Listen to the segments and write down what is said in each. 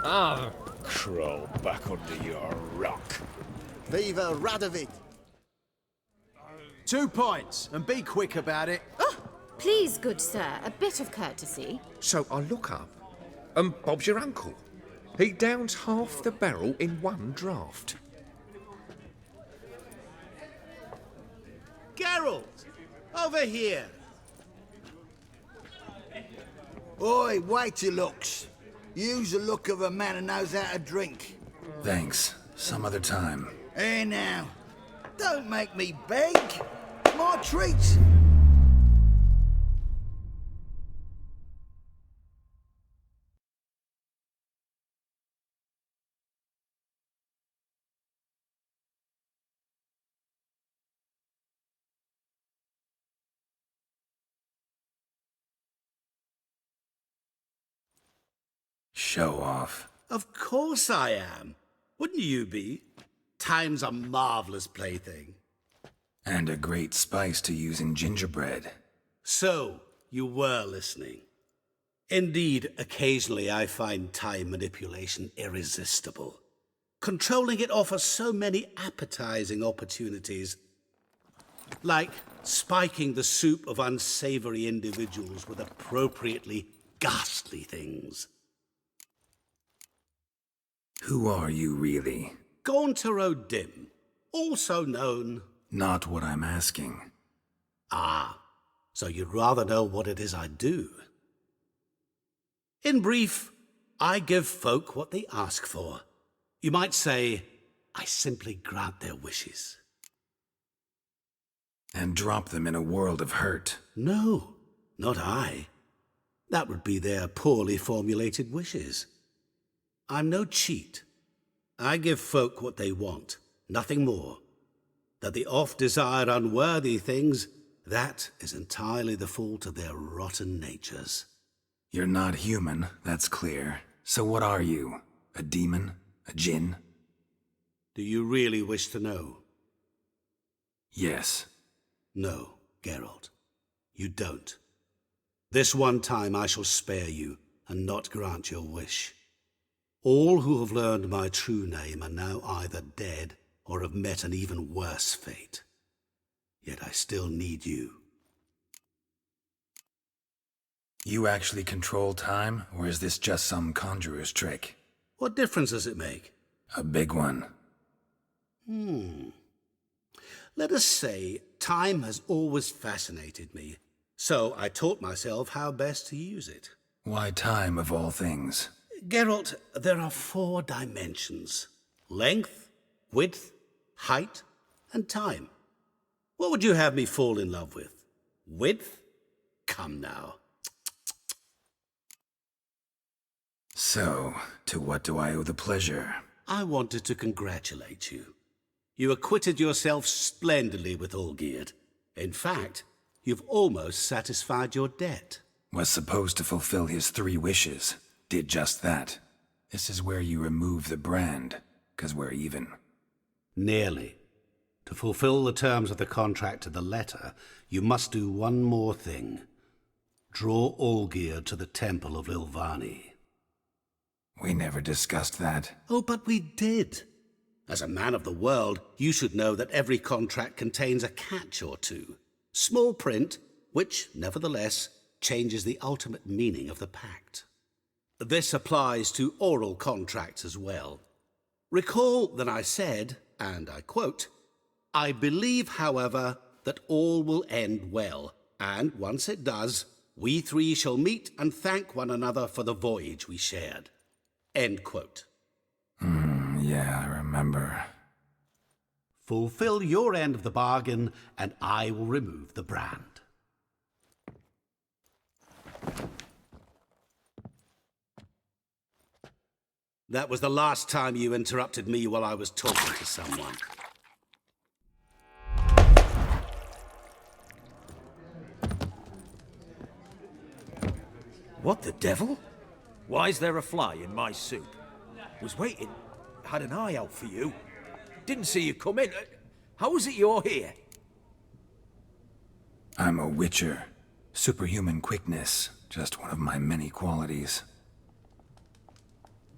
Ah, crawl back under your rock. Viva Radovid! 2 points, and be quick about it. Oh, please, good sir, a bit of courtesy. So I look up, and Bob's your uncle. He downs half the barrel in one draught. Geralt! Over here! Oi, wait your looks. Use the look of a man who knows how to drink. Thanks. Some other time. Here now. Don't make me beg. My treat. Show off. Of course I am. Wouldn't you be? Time's a marvelous plaything. And a great spice to use in gingerbread. So, you were listening. Indeed, occasionally I find time manipulation irresistible. Controlling it offers so many appetizing opportunities. Like spiking the soup of unsavory individuals with appropriately ghastly things. Who are you, really? Gauntero Dim, also known... Not what I'm asking. Ah, so you'd rather know what it is I do. In brief, I give folk what they ask for. You might say, I simply grant their wishes. And drop them in a world of hurt. No, not I. That would be their poorly formulated wishes. I'm no cheat. I give folk what they want, nothing more. That they oft desire unworthy things, that is entirely the fault of their rotten natures. You're not human, that's clear. So what are you? A demon? A djinn? Do you really wish to know? Yes. No, Geralt. You don't. This one time I shall spare you and not grant your wish. All who have learned my true name are now either dead or have met an even worse fate. Yet I still need you. You actually control time, or is this just some conjurer's trick? What difference does it make? A big one. Let us say time has always fascinated me, so I taught myself how best to use it. Why time, of all things? Geralt, there are 4 dimensions. Length, width, height, and time. What would you have me fall in love with? Width? Come now. So, to what do I owe the pleasure? I wanted to congratulate you. You acquitted yourself splendidly with Olgierd. In fact, you've almost satisfied your debt. Was supposed to fulfill his 3 wishes. Did just that. This is where you remove the brand, 'cause we're even. Nearly. To fulfill the terms of the contract to the letter, you must do one more thing. Draw Olgierd to the Temple of Ilvani. We never discussed that. Oh, but we did. As a man of the world, you should know that every contract contains a catch or two. Small print, which, nevertheless, changes the ultimate meaning of the pact. This applies to oral contracts as well. Recall that I said, and I quote, "I believe, however, that all will end well, and once it does, we 3 shall meet and thank one another for the voyage we shared." End quote. Yeah, I remember. Fulfill your end of the bargain, and I will remove the brand. That was the last time you interrupted me while I was talking to someone. What the devil? Why is there a fly in my soup? Was waiting, had an eye out for you. Didn't see you come in. How is it you're here? I'm a witcher. Superhuman quickness, just one of my many qualities.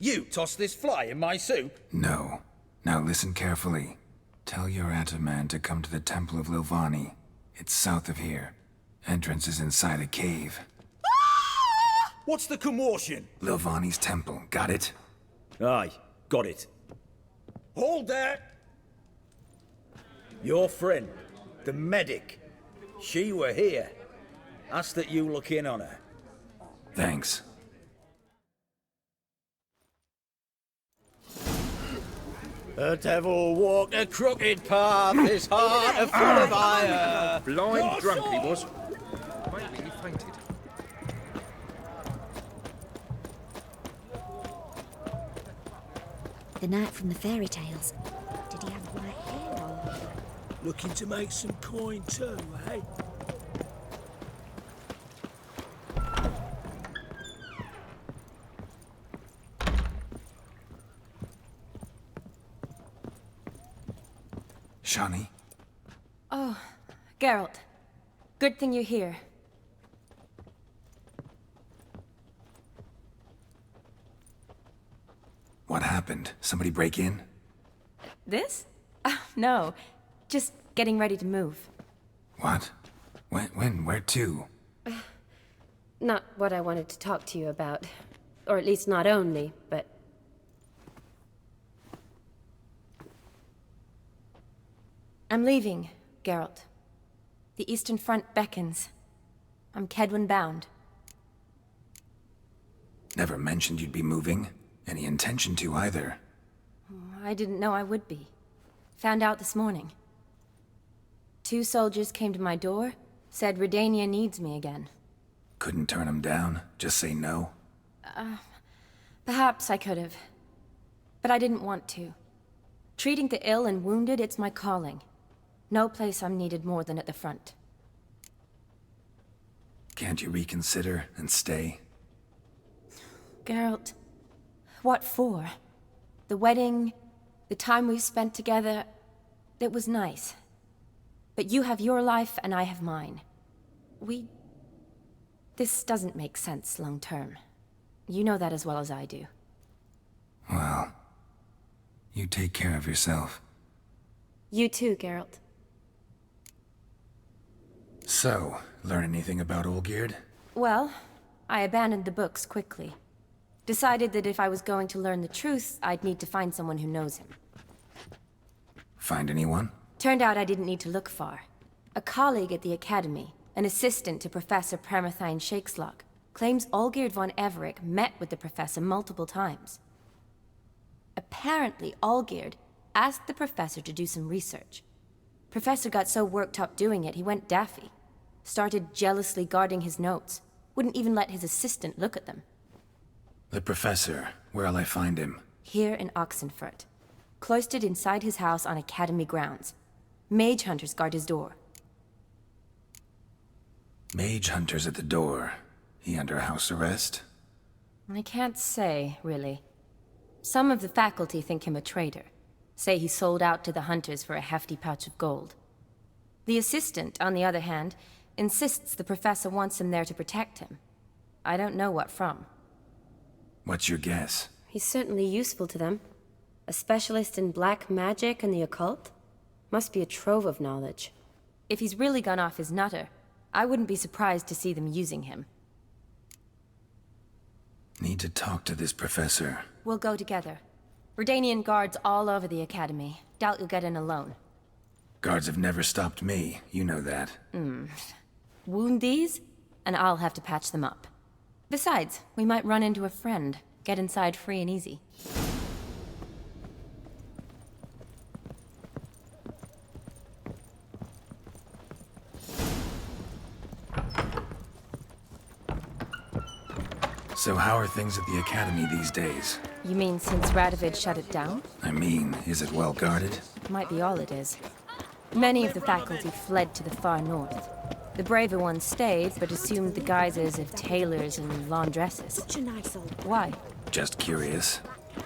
You tossed this fly in my soup? No. Now listen carefully. Tell your Ataman to come to the Temple of Lilvani. It's south of here. Entrance is inside a cave. What's the commotion? Lilvani's temple, got it? Aye, got it. Hold there! Your friend, the medic, she were here. Ask that you look in on her. Thanks. The devil walked a crooked path, his heart a full of fire. Blind drunk he was. Maybe he fainted. The knight from the fairy tales. Did he have white hair or... Looking to make some coin too, eh? Shani? Oh, Geralt. Good thing you're here. What happened? Somebody break in? This? No. Just getting ready to move. What? When? Where to? Not what I wanted to talk to you about. Or at least not only, but... I'm leaving, Geralt. The Eastern Front beckons. I'm Kedwin bound. Never mentioned you'd be moving. Any intention to either. I didn't know I would be. Found out this morning. 2 soldiers came to my door, said Redania needs me again. Couldn't turn him down? Just say no? Perhaps I could have. But I didn't want to. Treating the ill and wounded, it's my calling. No place I'm needed more than at the front. Can't you reconsider and stay? Geralt, what for? The wedding, the time we've spent together, it was nice. But you have your life and I have mine. This doesn't make sense long term. You know that as well as I do. Well, you take care of yourself. You too, Geralt. So, learn anything about Olgierd? Well, I abandoned the books quickly. Decided that if I was going to learn the truth, I'd need to find someone who knows him. Find anyone? Turned out I didn't need to look far. A colleague at the Academy, an assistant to Professor Premathine Shakeslock, claims Olgierd von Everec met with the professor multiple times. Apparently, Olgierd asked the professor to do some research. Professor got so worked up doing it, he went daffy. Started jealously guarding his notes. Wouldn't even let his assistant look at them. The professor. Where'll I find him? Here in Oxenfurt. Cloistered inside his house on Academy grounds. Mage hunters guard his door. Mage hunters at the door. He under house arrest? I can't say, really. Some of the faculty think him a traitor. Say he sold out to the hunters for a hefty pouch of gold. The assistant, on the other hand, insists the professor wants him there to protect him. I don't know what from. What's your guess? He's certainly useful to them. A specialist in black magic and the occult? Must be a trove of knowledge. If he's really gone off his nutter, I wouldn't be surprised to see them using him. Need to talk to this professor. We'll go together. Redanian guards all over the Academy. Doubt you'll get in alone. Guards have never stopped me, you know that. Wound these, and I'll have to patch them up. Besides, we might run into a friend. Get inside free and easy. So how are things at the Academy these days? You mean since Radovid shut it down? I mean, is it well guarded? Might be all it is. Many of the faculty fled to the far north. The braver ones stayed, but assumed the guises of tailors and laundresses. Such a nice old... Why? Just curious.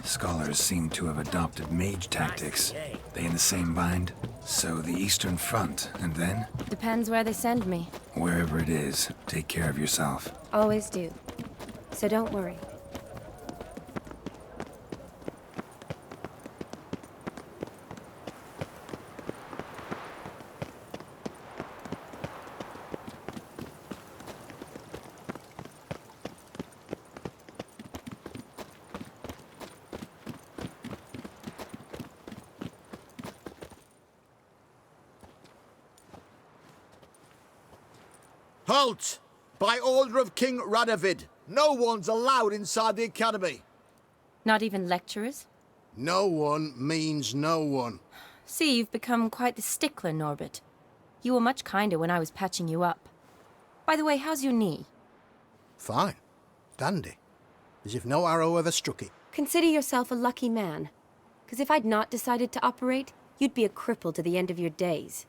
Scholars seem to have adopted mage tactics. They in the same bind? So the Eastern Front, and then? Depends where they send me. Wherever it is, take care of yourself. Always do. So don't worry. Halt! By order of King Radovid, no one's allowed inside the academy. Not even lecturers? No one means no one. See, you've become quite the stickler, Norbert. You were much kinder when I was patching you up. By the way, how's your knee? Fine. Dandy. As if no arrow ever struck it. Consider yourself a lucky man. Because if I'd not decided to operate, you'd be a cripple to the end of your days.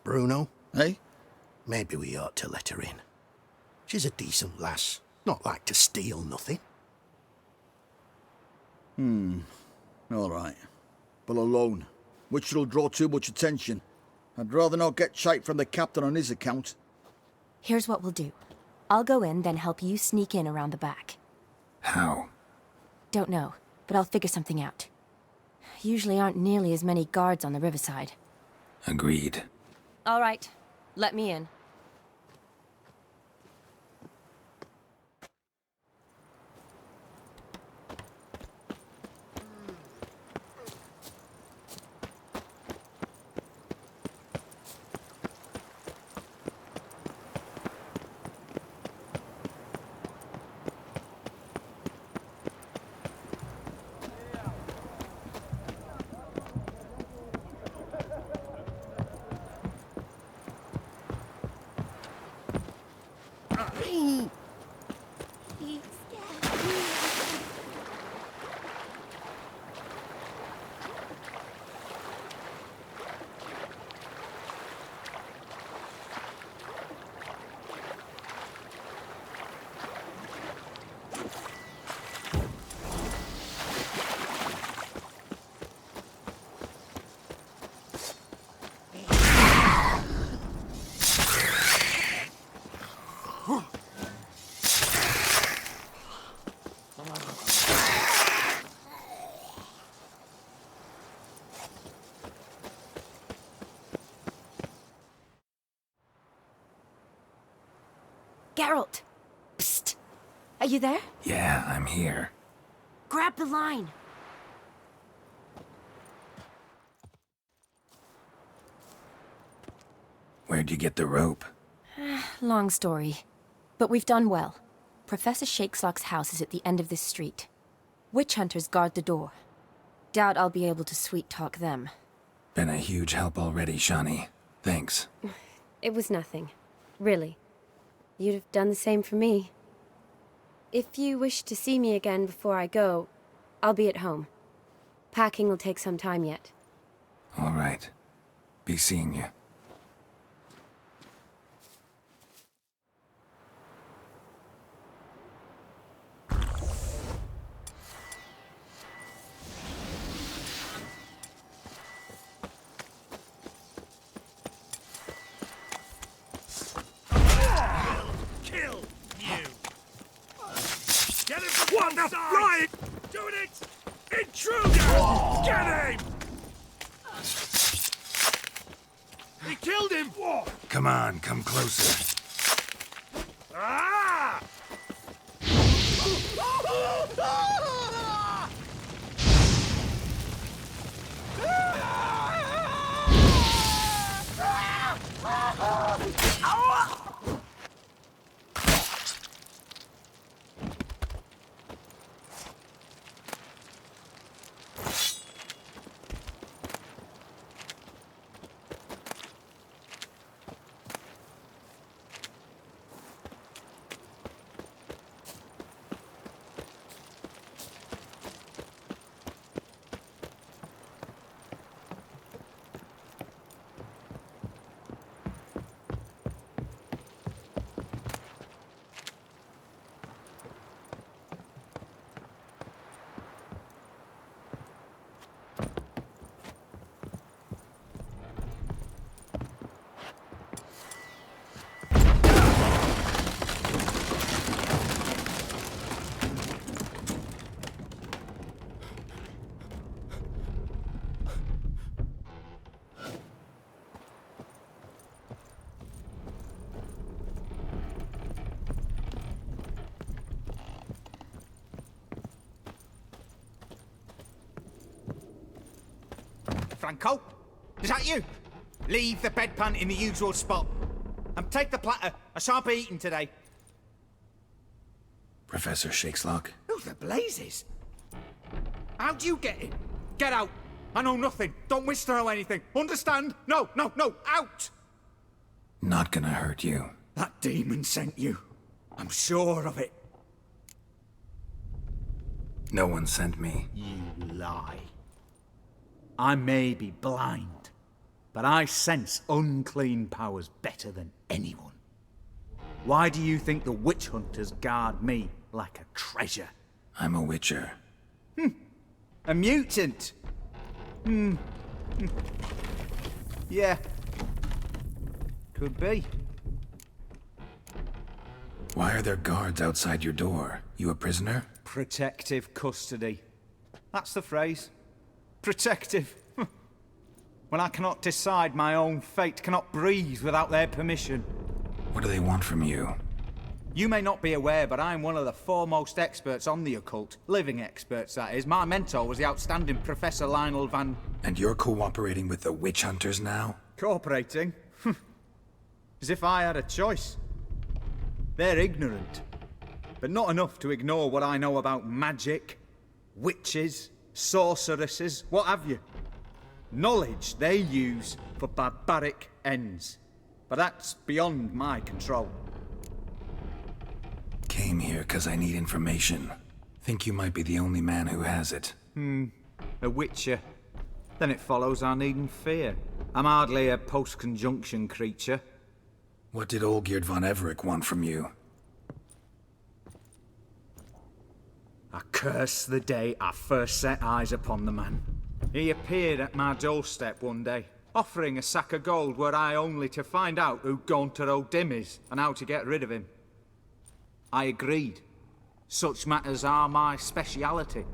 Bruno, Eh? maybe we ought to let her in. She's a decent lass. Not like to steal nothing. All right. But alone, which will draw too much attention. I'd rather not get shite from the captain on his account. Here's what we'll do. I'll go in, then help you sneak in around the back. How? Don't know, but I'll figure something out. Usually aren't nearly as many guards on the riverside. Agreed. All right, let me in. Geralt! Psst! Are you there? Yeah, I'm here. Grab the line! Where'd you get the rope? Long story. But we've done well. Professor Shakesock's house is at the end of this street. Witch hunters guard the door. Doubt I'll be able to sweet-talk them. Been a huge help already, Shani. Thanks. It was nothing. Really. You'd have done the same for me. If you wish to see me again before I go, I'll be at home. Packing will take some time yet. All right. Be seeing you. Kill you! Get him from what the flying! Doing it! Intruder! Get him! He killed him! Come on, come closer. Ah! Franco? Is that you? Leave the bedpan in the usual spot. And take the platter. I shan't be eating today. Professor Shakeslock? Who the blazes? How do you get in? Get out. I know nothing. Don't wish to know anything. Understand? No, no, no. Out! Not gonna hurt you. That demon sent you. I'm sure of it. No one sent me. You lie. I may be blind, but I sense unclean powers better than anyone. Why do you think the witch hunters guard me like a treasure? I'm a witcher. A mutant? Yeah. Could be. Why are there guards outside your door? You a prisoner? Protective custody. That's the phrase. Protective. When I cannot decide my own fate, cannot breathe without their permission. What do they want from you? You may not be aware, but I'm one of the foremost experts on the occult. Living experts, that is. My mentor was the outstanding Professor Lionel Van... And you're cooperating with the witch hunters now? Cooperating? As if I had a choice. They're ignorant, but not enough to ignore what I know about magic, witches, sorceresses, what have you. Knowledge they use for barbaric ends. But that's beyond my control. Came here because I need information. Think you might be the only man who has it. A witcher. Then it follows I needn't fear. I'm hardly a post-conjunction creature. What did Olgierd von Everec want from you? I curse the day I first set eyes upon the man. He appeared at my doorstep one day, offering a sack of gold were I only to find out who Gaunter O'Dim is and how to get rid of him. I agreed. Such matters are my speciality.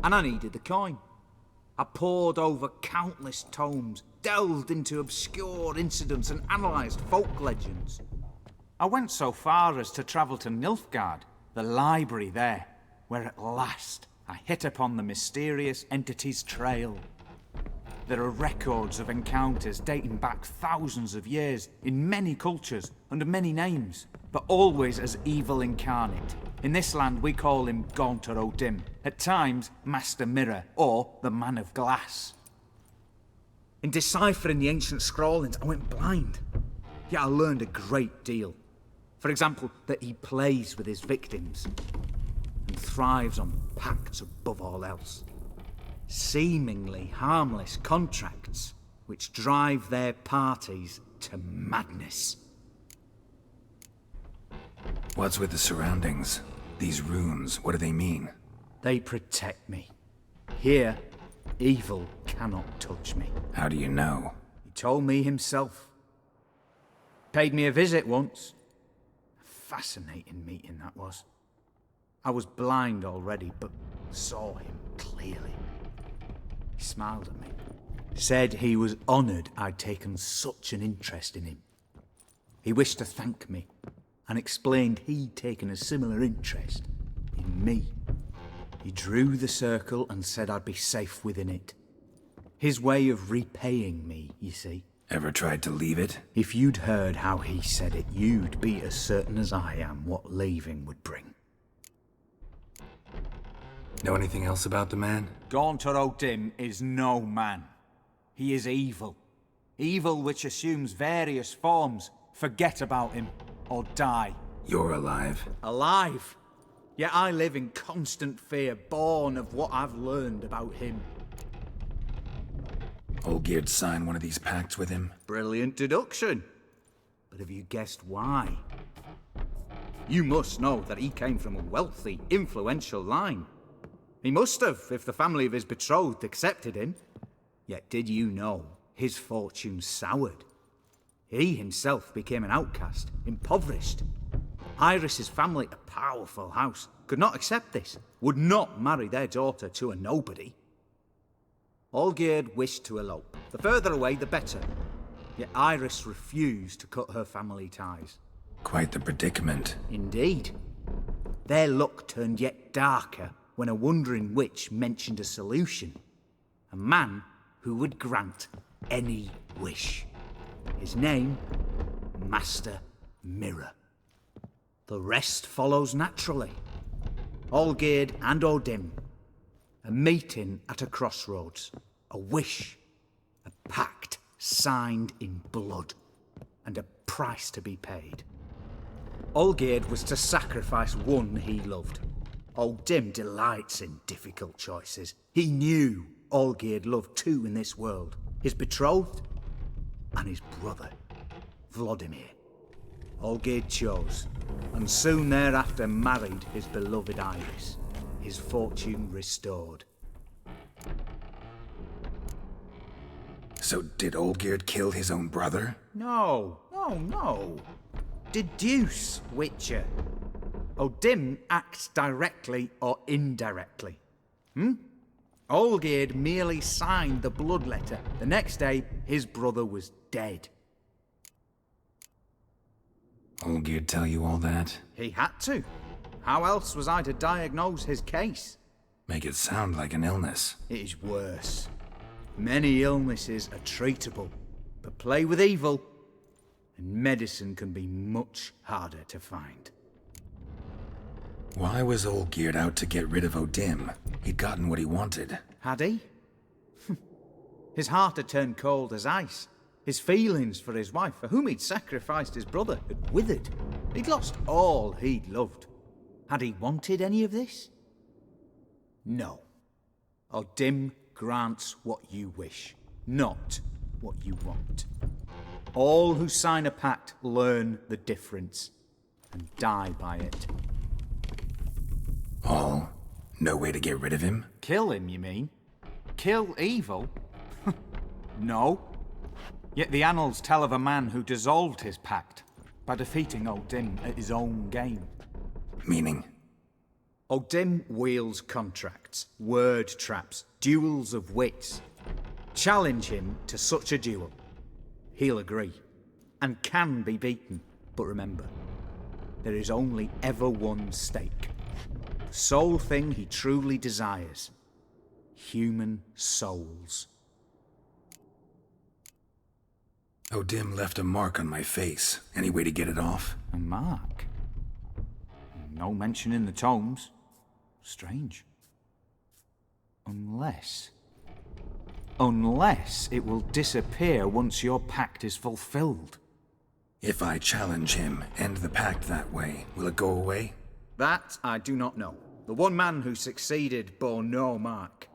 And I needed the coin. I pored over countless tomes, delved into obscure incidents and analysed folk legends. I went so far as to travel to Nilfgaard, the library there, where at last I hit upon the mysterious entity's trail. There are records of encounters dating back thousands of years in many cultures under many names, but always as evil incarnate. In this land we call him Gaunter O'Dim, at times Master Mirror or the Man of Glass. In deciphering the ancient scrawlings I went blind, yet I learned a great deal. For example, that he plays with his victims and thrives on pacts above all else. Seemingly harmless contracts which drive their parties to madness. What's with the surroundings? These runes, what do they mean? They protect me. Here, evil cannot touch me. How do you know? He told me himself. Paid me a visit once. A fascinating meeting that was. I was blind already, but saw him clearly. He smiled at me. Said he was honoured I'd taken such an interest in him. He wished to thank me, and explained he'd taken a similar interest in me. He drew the circle and said I'd be safe within it. His way of repaying me, you see. Ever tried to leave it? If you'd heard how he said it, you'd be as certain as I am what leaving would bring. Know anything else about the man? Gaunter O'Dim is no man. He is evil. Evil which assumes various forms. Forget about him, or die. You're alive. Alive? Yet I live in constant fear, born of what I've learned about him. Olgierd signed one of these pacts with him? Brilliant deduction. But have you guessed why? You must know that he came from a wealthy, influential line. He must have, if the family of his betrothed accepted him. Yet did you know his fortune soured? He himself became an outcast, impoverished. Iris's family, a powerful house, could not accept this, would not marry their daughter to a nobody. Olgierd wished to elope. The further away, the better. Yet Iris refused to cut her family ties. Quite the predicament. Indeed. Their luck turned yet darker when a wandering witch mentioned a solution. A man who would grant any wish. His name, master mirror. The rest follows naturally. Olgierd and Odim, a meeting at a crossroads, a wish, a pact signed in blood, and a price to be paid. Olgierd was to sacrifice one he loved. Odim delights in difficult choices. He knew Olgierd loved two in this world, his betrothed and his brother, Vladimir. Olgierd chose, and soon thereafter married his beloved Iris, his fortune restored. So did Olgierd kill his own brother? No. Deduce, Witcher. Odim acts directly or indirectly. Olgierd merely signed the blood letter. The next day, his brother was dead. Olgierd tell you all that? He had to. How else was I to diagnose his case? Make it sound like an illness. It is worse. Many illnesses are treatable, but play with evil, and medicine can be much harder to find. Why was Olgierd out to get rid of Odim? He'd gotten what he wanted. Had he? His heart had turned cold as ice. His feelings for his wife, for whom he'd sacrificed his brother, had withered. He'd lost all he'd loved. Had he wanted any of this? No. Odim grants what you wish, not what you want. All who sign a pact learn the difference and die by it. All? No way to get rid of him? Kill him, you mean? Kill evil? No. Yet the annals tell of a man who dissolved his pact by defeating Odim at his own game. Meaning? Odim wields contracts, word traps, duels of wits. Challenge him to such a duel. He'll agree, and can be beaten. But remember, there is only ever one stake. The sole thing he truly desires. Human souls. Odim left a mark on my face. Any way to get it off? A mark? No mention in the tomes. Strange. Unless it will disappear once your pact is fulfilled. If I challenge him, end the pact that way, will it go away? That I do not know. The one man who succeeded bore no mark.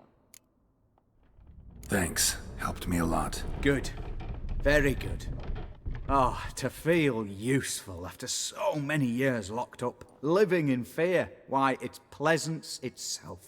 Thanks. Helped me a lot. Good. Very good. Oh, to feel useful after so many years locked up, living in fear. Why, it's pleasance itself.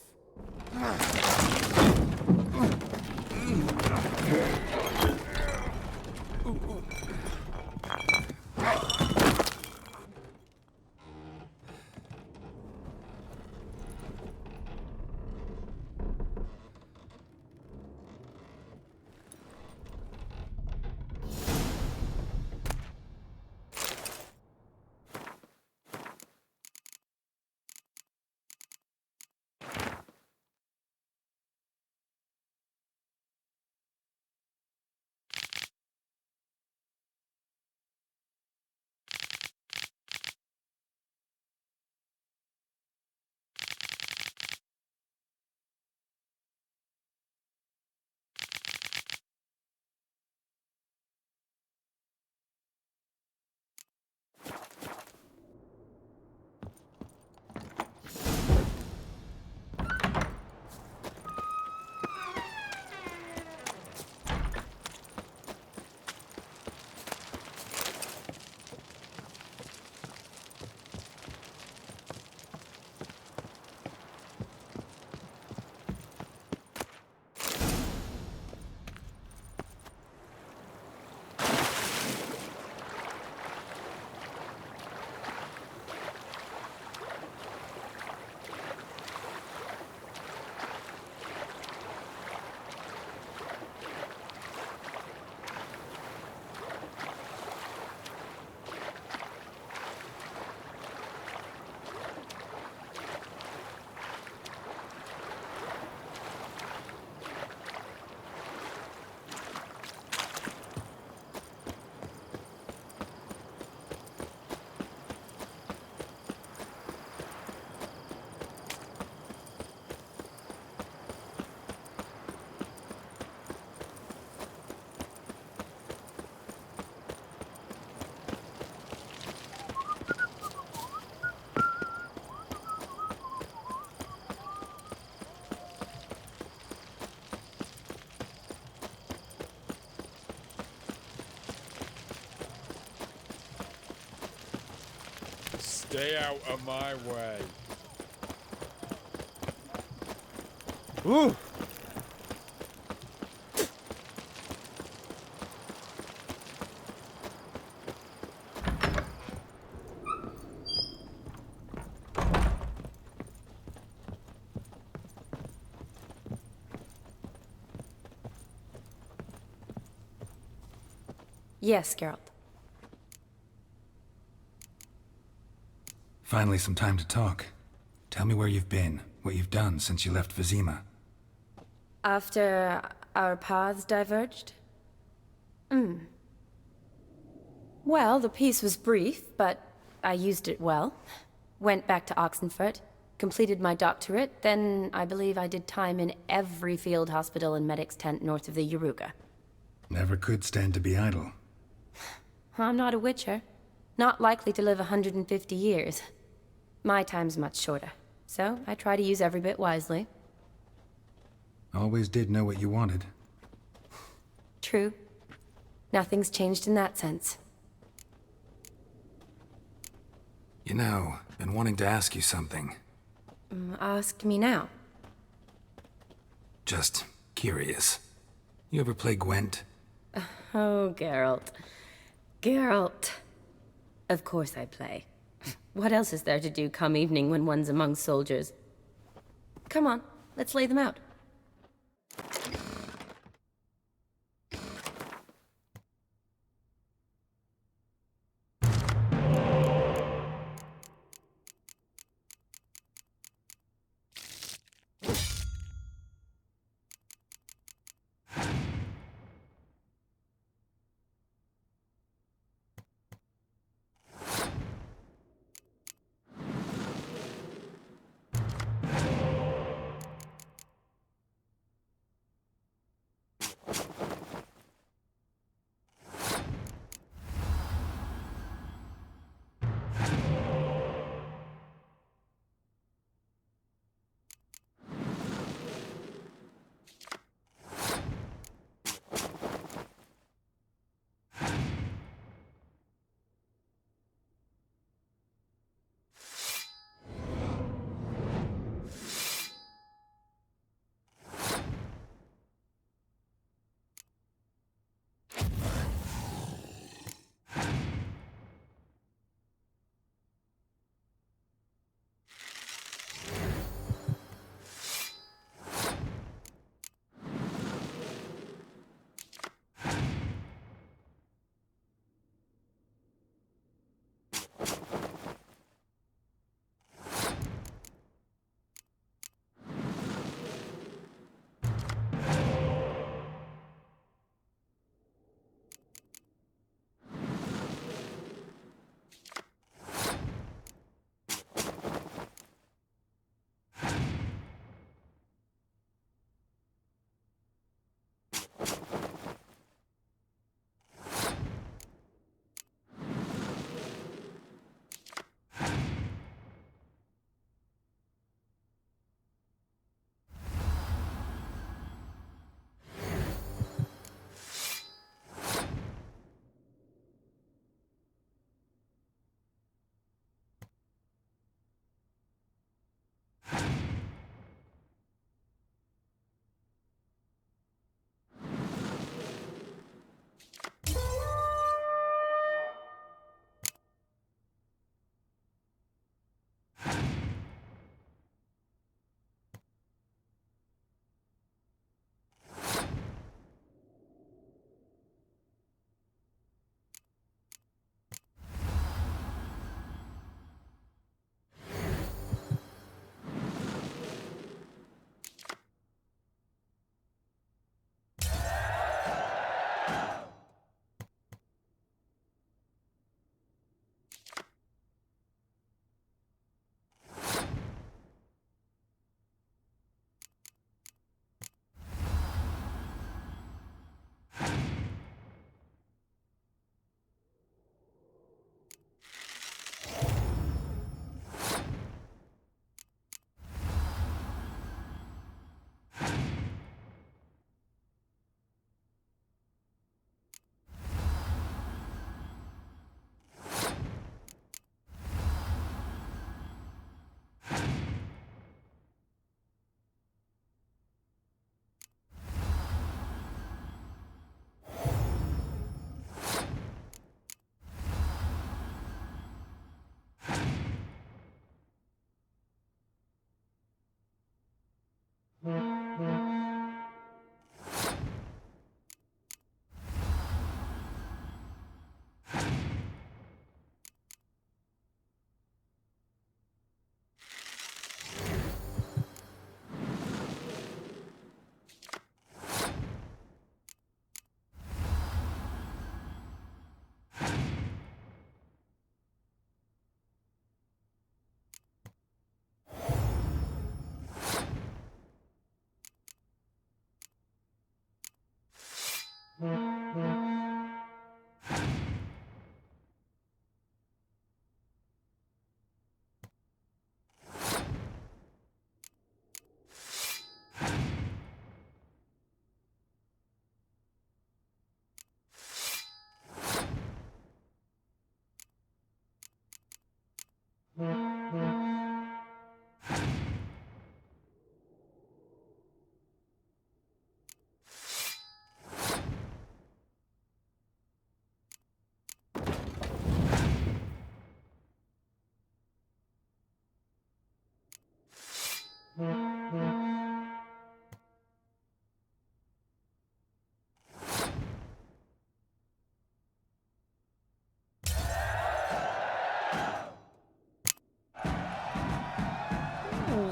Stay out of my way. Ooh! Yes, Geralt. Finally, some time to talk. Tell me where you've been, what you've done since you left Vizima. After our paths diverged? Well, the peace was brief, but I used it well. Went back to Oxenfurt, completed my doctorate, then I believe I did time in every field hospital and medic's tent north of the Yaruga. Never could stand to be idle. I'm not a witcher. Not likely to live 150 years. My time's much shorter, so I try to use every bit wisely. Always did know what you wanted. True. Nothing's changed in that sense. You know, been wanting to ask you something. Ask me now. Just curious. You ever play Gwent? Oh, Geralt. Geralt. Of course I play. What else is there to do come evening when one's among soldiers? Come on, let's lay them out.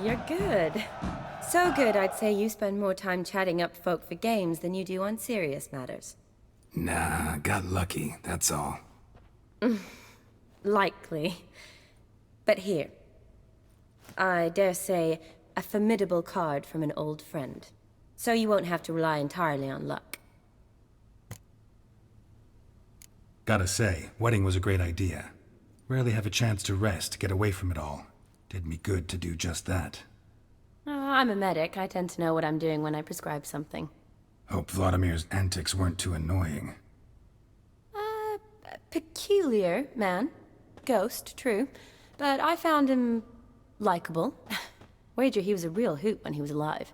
You're good. So good, I'd say you spend more time chatting up folk for games than you do on serious matters. Nah, got lucky, that's all. Likely. But here. I dare say, a formidable card from an old friend. So you won't have to rely entirely on luck. Gotta say, wedding was a great idea. Rarely have a chance to rest, get away from it all. Did me good to do just that. I'm a medic. I tend to know what I'm doing when I prescribe something. Hope Vladimir's antics weren't too annoying. Peculiar man. Ghost, true. But I found him likable. Wager he was a real hoot when he was alive.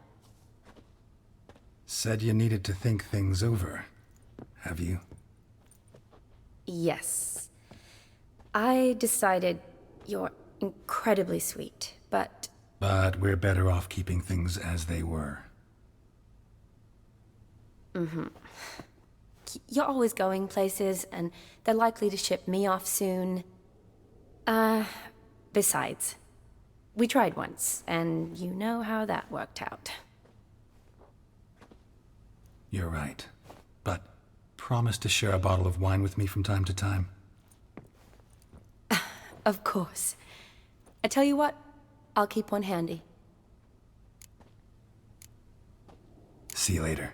Said you needed to think things over. Have you? Yes. I decided you're incredibly sweet, but... But we're better off keeping things as they were. You're always going places, and they're likely to ship me off soon. Besides, we tried once, and you know how that worked out. You're right. But promise to share a bottle of wine with me from time to time? Of course. I tell you what, I'll keep one handy. See you later.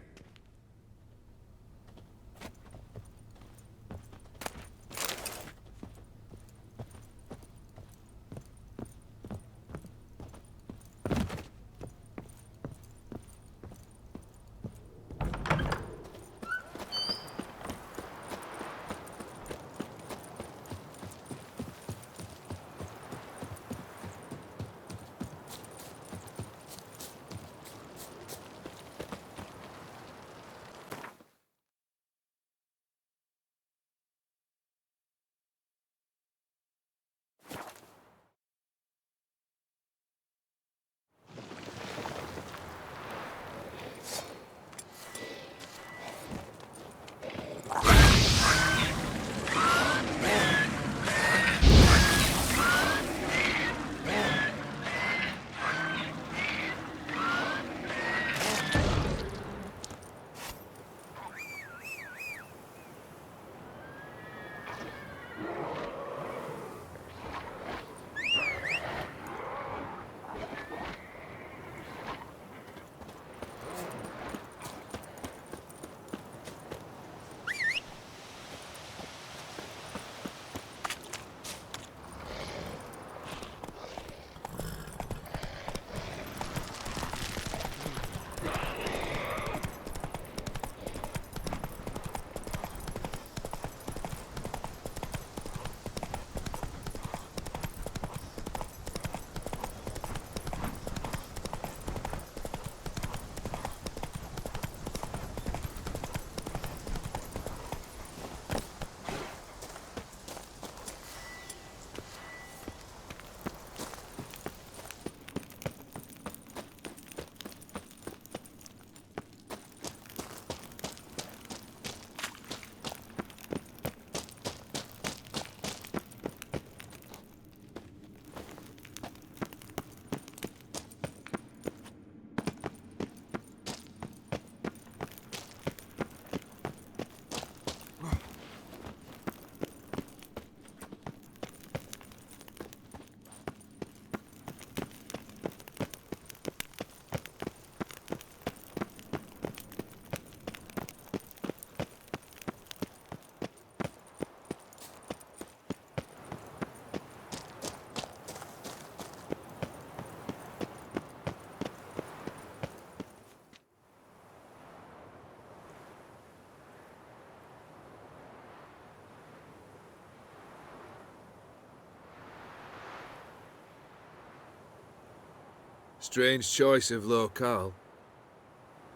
Strange choice of locale.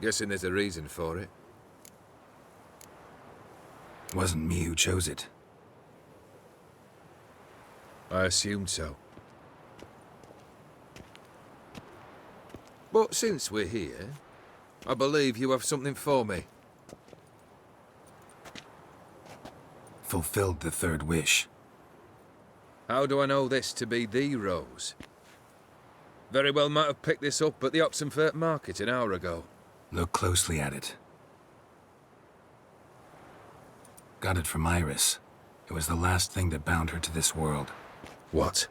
Guessing there's a reason for it. Wasn't me who chose it. I assumed so. But since we're here, I believe you have something for me. Fulfilled the third wish. How do I know this to be the rose? Very well might have picked this up at the Oxenfurt market an hour ago. Look closely at it. Got it from Iris. It was the last thing that bound her to this world. What?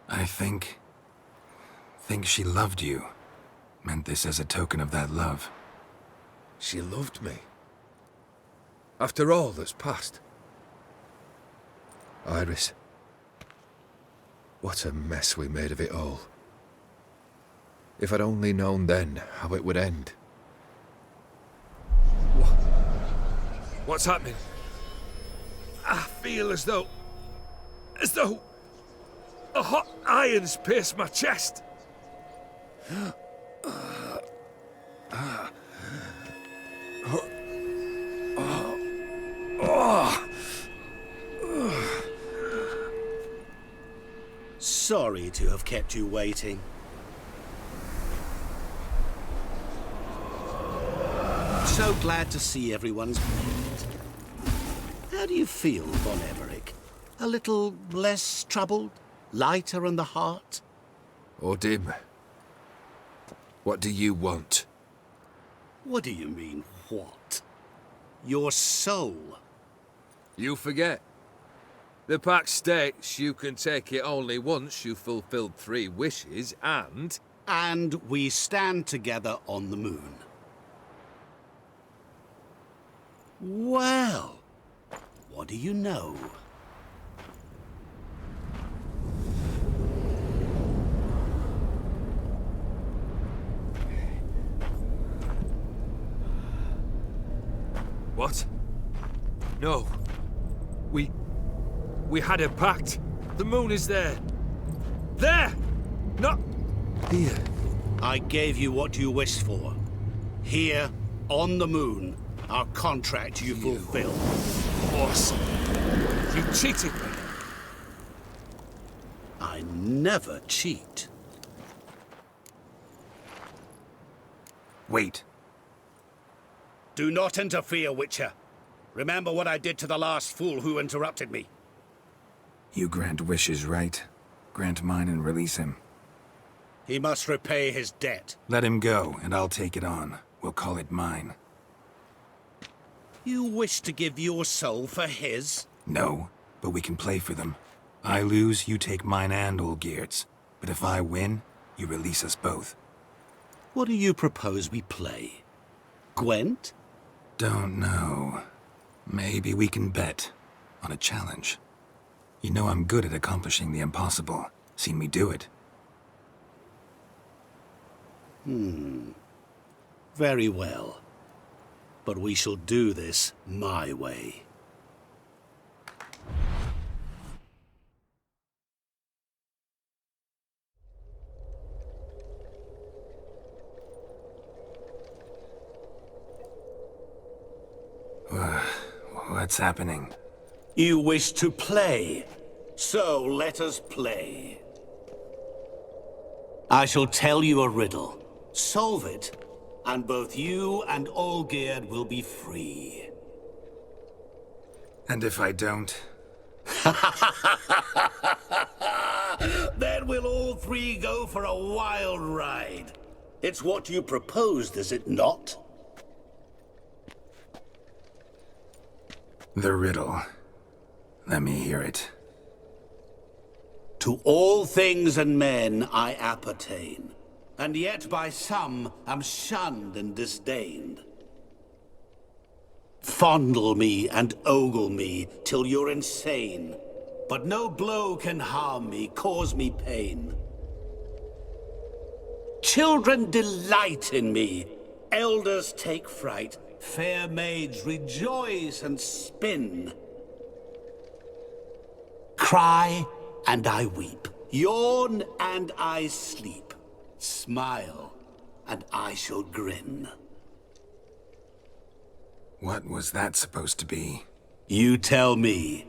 I think she loved you. Meant this as a token of that love. She loved me. After all that's passed. Iris. What a mess we made of it all. If I'd only known then how it would end. What's happening? I feel as though a hot iron's pierced my chest. Sorry to have kept you waiting. So glad to see everyone's made. How do you feel, Von Emmerich? A little less troubled? Lighter in the heart? Dim. What do you want? What do you mean, what? Your soul. You forget. The pact states you can take it only once you've fulfilled 3 wishes, and... And we stand together on the moon. Well, what do you know? What? No. We had a pact. The moon is there. There! Not here. I gave you what you wished for. Here, on the moon, our contract you fulfilled. Awesome. You cheated me. I never cheat. Wait. Do not interfere, Witcher. Remember what I did to the last fool who interrupted me. You grant wishes, right? Grant mine and release him. He must repay his debt. Let him go, and I'll take it on. We'll call it mine. You wish to give your soul for his? No, but we can play for them. I lose, you take mine and Olgierd's. But if I win, you release us both. What do you propose we play? Gwent? Don't know. Maybe we can bet on a challenge. You know I'm good at accomplishing the impossible. Seen me do it. Very well. But we shall do this my way. What's happening? You wish to play, so let us play. I shall tell you a riddle. Solve it, and both you and Olgierd will be free. And if I don't? Then we'll all 3 go for a wild ride. It's what you proposed, is it not? The riddle. Let me hear it. To all things and men I appertain, and yet by some am shunned and disdained. Fondle me and ogle me till you're insane, but no blow can harm me, cause me pain. Children delight in me, elders take fright, fair maids rejoice and spin. Cry and I weep, yawn and I sleep, smile and I shall grin. What was that supposed to be? You tell me,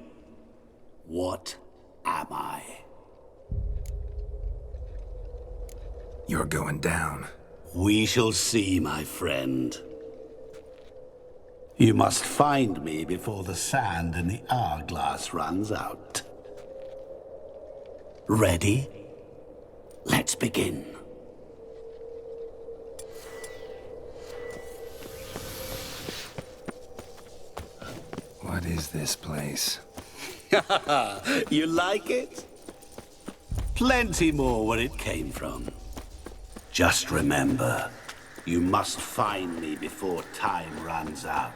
what am I? You're going down. We shall see, my friend. You must find me before the sand in the hourglass runs out. Ready? Let's begin. What is this place? You like it? Plenty more where it came from. Just remember, you must find me before time runs out.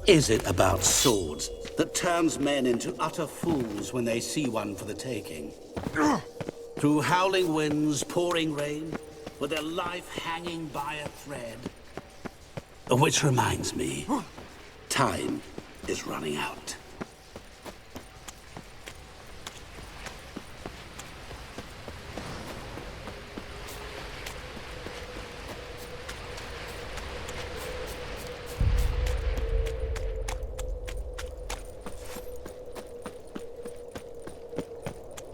Is it about swords that turns men into utter fools when they see one for the taking? Through howling winds, pouring rain, with their life hanging by a thread. Which reminds me, time is running out.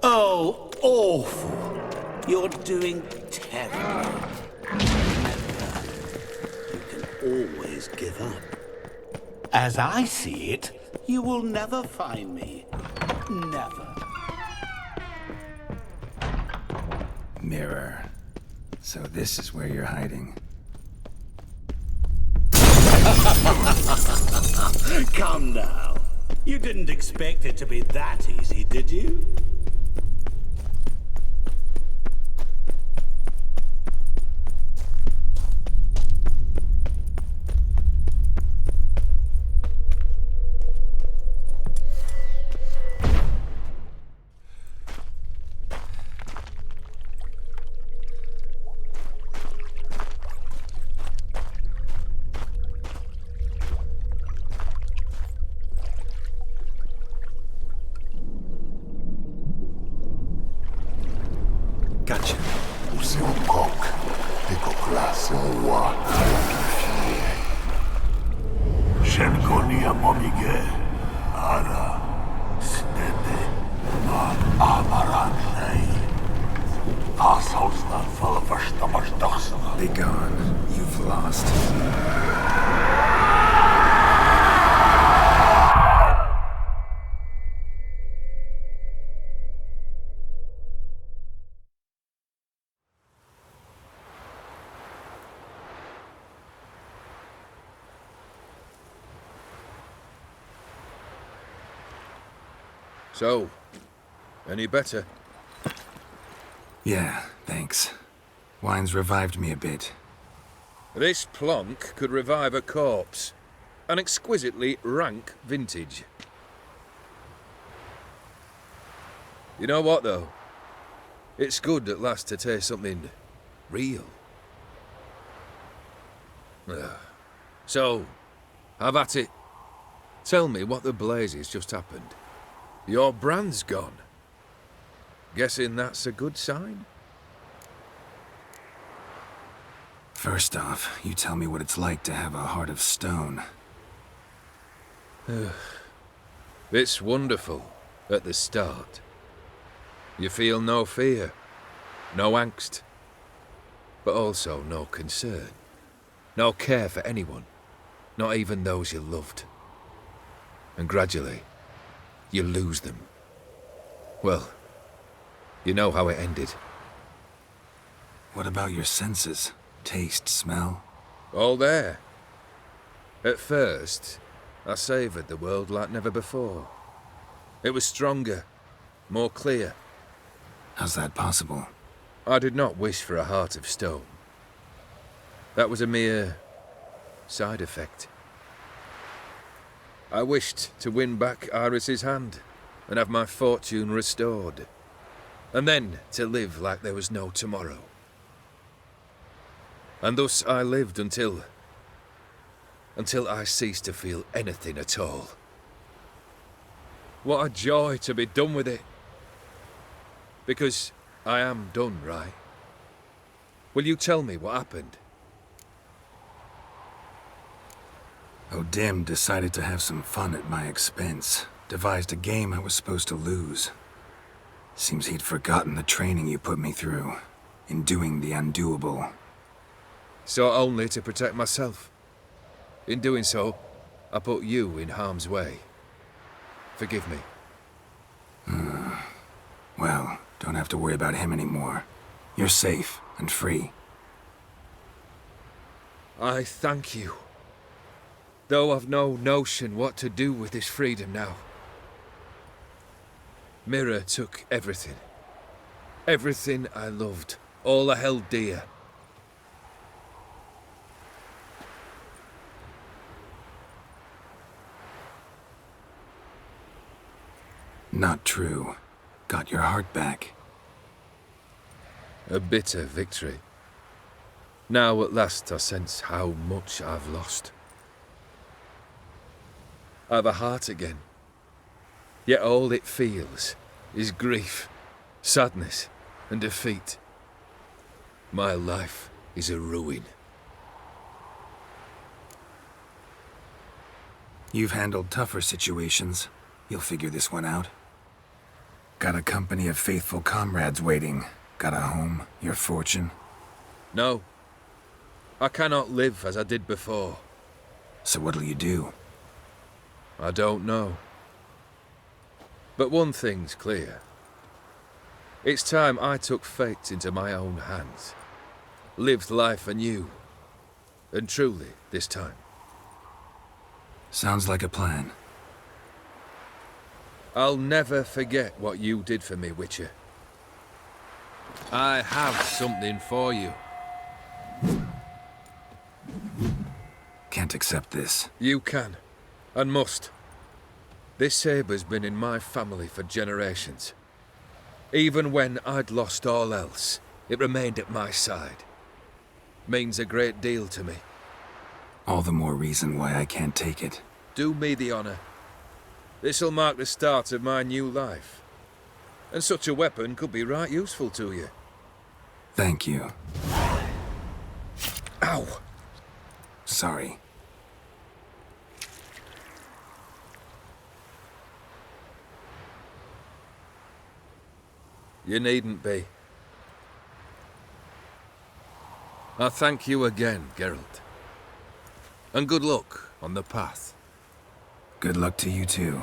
Oh, awful. You're doing terribly. Remember, you can always give up. As I see it, you will never find me. Never. Mirror. So this is where you're hiding. Come now. You didn't expect it to be that easy, did you? Gotcha. Shenkonia momige, ara, stede, ma amaran lei. Assholstan falla verstammers. Be gone. You've lost. So, any better? Yeah, thanks. Wine's revived me a bit. This plonk could revive a corpse. An exquisitely rank vintage. You know what, though? It's good at last to taste something real. So, have at it. Tell me what the blazes just happened. Your brand's gone. Guessing that's a good sign? First off, you tell me what it's like to have a heart of stone. It's wonderful at the start. You feel no fear, no angst, but also no concern, no care for anyone, not even those you loved. And gradually, you lose them. Well, you know how it ended. What about your senses? Taste, smell? All there. At first, I savoured the world like never before. It was stronger, more clear. How's that possible? I did not wish for a heart of stone. That was a mere side effect. I wished to win back Iris's hand and have my fortune restored. And then to live like there was no tomorrow. And thus I lived until I ceased to feel anything at all. What a joy to be done with it. Because I am done, right? Will you tell me what happened? O'Dim decided to have some fun at my expense. Devised a game I was supposed to lose. Seems he'd forgotten the training you put me through. In doing the undoable. So only to protect myself. In doing so, I put you in harm's way. Forgive me. Well, don't have to worry about him anymore. You're safe and free. I thank you. Though I've no notion what to do with this freedom now. Mirror took everything. Everything I loved. All I held dear. Not true. Got your heart back. A bitter victory. Now at last I sense how much I've lost. I've a heart again. Yet all it feels is grief, sadness, and defeat. My life is a ruin. You've handled tougher situations. You'll figure this one out. Got a company of faithful comrades waiting. Got a home, your fortune. No. I cannot live as I did before. So what'll you do? I don't know. But one thing's clear. It's time I took fate into my own hands. Lived life anew. And truly, this time. Sounds like a plan. I'll never forget what you did for me, Witcher. I have something for you. Can't accept this. You can, and must. This sabre's been in my family for generations. Even when I'd lost all else, it remained at my side. Means a great deal to me. All the more reason why I can't take it. Do me the honor. This'll mark the start of my new life. And such a weapon could be right useful to you. Thank you. Ow! Sorry. You needn't be. I thank you again, Geralt. And good luck on the path. Good luck to you too.